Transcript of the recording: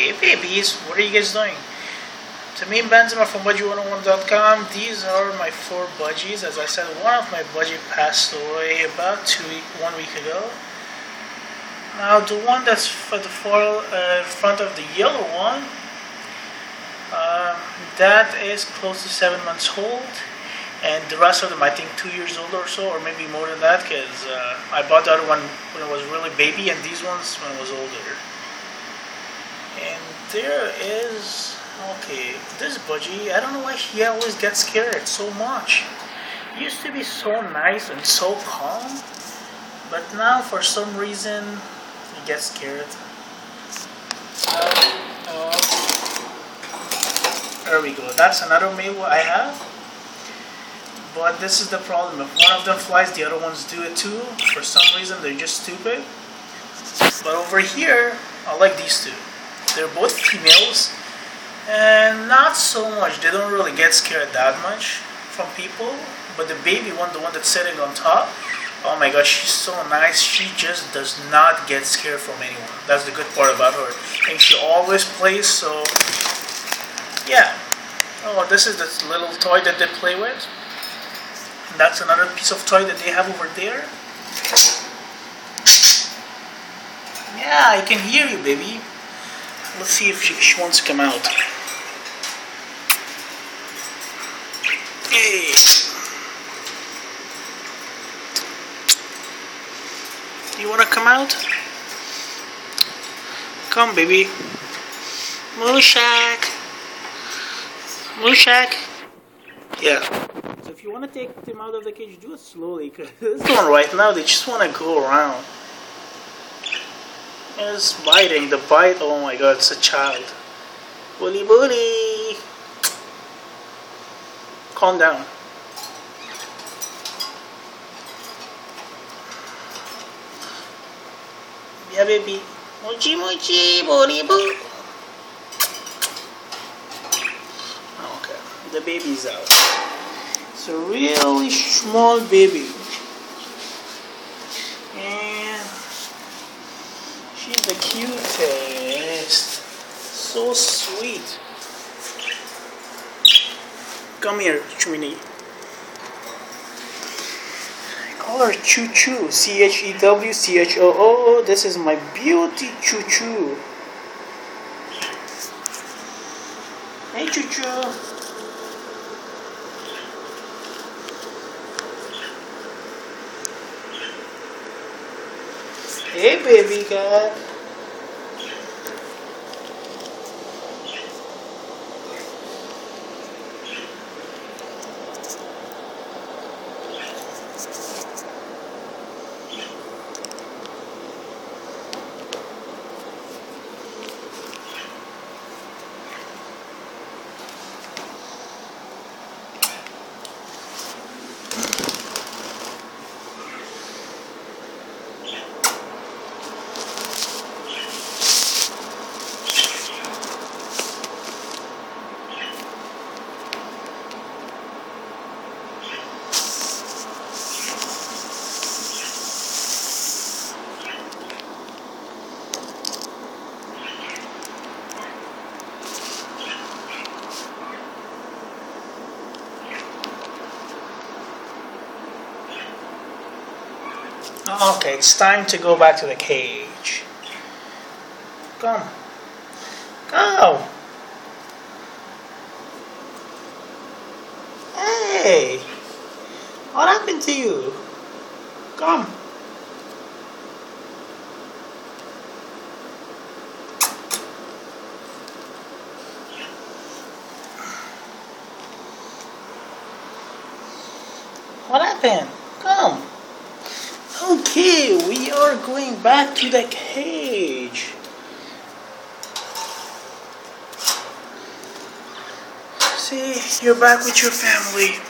Hey babies, what are you guys doing? To me, Benzema from BUDGIE101.com. These are my 4 budgies. As I said, one of my budgie passed away about 1 week ago. Now the one that's for the front of the yellow one, that is close to 7 months old. And the rest of them, I think 2 years old or so, or maybe more than that, because I bought the other one when it was really baby, and these ones when it was older. And there is, okay, this budgie, I don't know why he always gets scared so much. He used to be so nice and so calm, but now for some reason he gets scared. There we go, that's another male I have. But this is the problem, if one of them flies, the other ones do it too. For some reason they're just stupid. But over here, I like these two. They're both females, and not so much. They don't really get scared that much from people. But the baby one, the one that's sitting on top, oh my gosh, she's so nice. She just does not get scared from anyone. That's the good part about her. And she always plays, so yeah. Oh, this is the little toy that they play with. And that's another piece of toy that they have over there. Yeah, I can hear you, baby. Let's see if she wants to come out. Hey. You want to come out? Come, baby. Mooshak. Mooshak. Yeah. So if you want to take them out of the cage, do it slowly. Because this one right now, they just want to go around. It's biting. The bite, oh my god, it's a child. Bully bully. Calm down. Yeah, baby. Mochi mochi, bully boo. Okay, the baby's out. It's a really small baby. She's the cutest. So sweet. Come here, Chumini. I call her Choo Choo. CHEW CHOO. This is my beauty Choo Choo. Hey, Choo Choo. Hey, baby cat. Okay, it's time to go back to the cage. Come. Go. Hey. What happened to you? Come. What happened? Come. Okay, we are going back to the cage. See, you're back with your family.